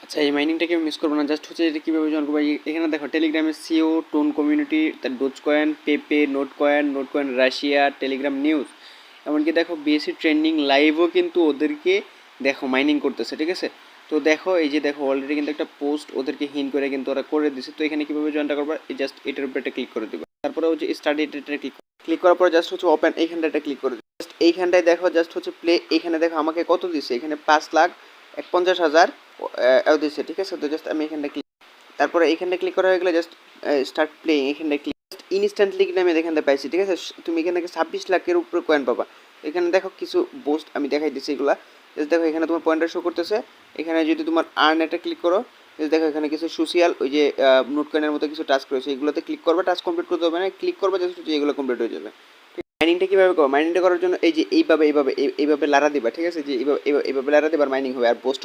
আচ্ছা, এই মাইনিংটাকে আমি মিস করবো না। জাস্ট হচ্ছে এটা কীভাবে জয়েন করবো, এখানে দেখো টেলিগ্রামের সিও, টোন কমিউনিটি, তার ডোজ কয়েন, পেপে, note coin Russia, Telegram news, এমনকি দেখো বিএসসি ট্রেন্ডিং লাইভও কিন্তু ওদেরকে দেখো মাইনিং করতেছে, ঠিক আছে। তো দেখো এই যে দেখো অলরেডি কিন্তু একটা পোস্ট ওদেরকে হিন করে কিন্তু ওরা করে দিছে। তো এখানে কীভাবে জয়েনটা করবা, এই জাস্ট এটার উপরে একটা ক্লিক করে দিবা, তারপরে হচ্ছে স্টার্ট এটা ক্লিক করার পর জাস্ট হচ্ছে ওপেন এইখানটা একটা ক্লিক করে দিবা। জাস্ট এইখানটায় দেখো জাস্ট হচ্ছে প্লে, এইখানে দেখো আমাকে কত দিছে, এখানে 5,51,000 দিচ্ছে, ঠিক আছে। তো জাস্ট আমি এখানটা ক্লিক, তারপরে এইখানটা ক্লিক করা হয়ে গেলে জাস্ট স্টার্ট প্লেইং এখানটা ক্লিক, ইনস্ট্যান্টলি কিন্তু আমি এখানটা পাইছি, ঠিক আছে। তুমি এখান থেকে 26 লাখের উপরে কয়েন পাবা। এখানে দেখো কিছু পোস্ট আমি দেখাই দিচ্ছি, এগুলা জাস্ট দেখো এখানে তোমার পয়েন্টার শো করতেছে। এখানে যদি তোমার আর্ন একটা ক্লিক করো, দেখো এখানে কিছু সোশিয়াল ওই যে নোট কয়েনের মতো কিছু টাস্ক রয়েছে, এগুলোতে ক্লিক করবে, টাস্ক কমপ্লিট করতে হবে না, ক্লিক করবে জাস্ট হচ্ছে এগুলো কমপ্লিট হয়ে যাবে। মাইনিংটা কীভাবে করো, মাইনিংটা করার জন্য এই যে এইভাবে লারা দিবা, ঠিক আছে, যে এইভাবে লারা দিবার মাইনিং হবে। আর পোস্ট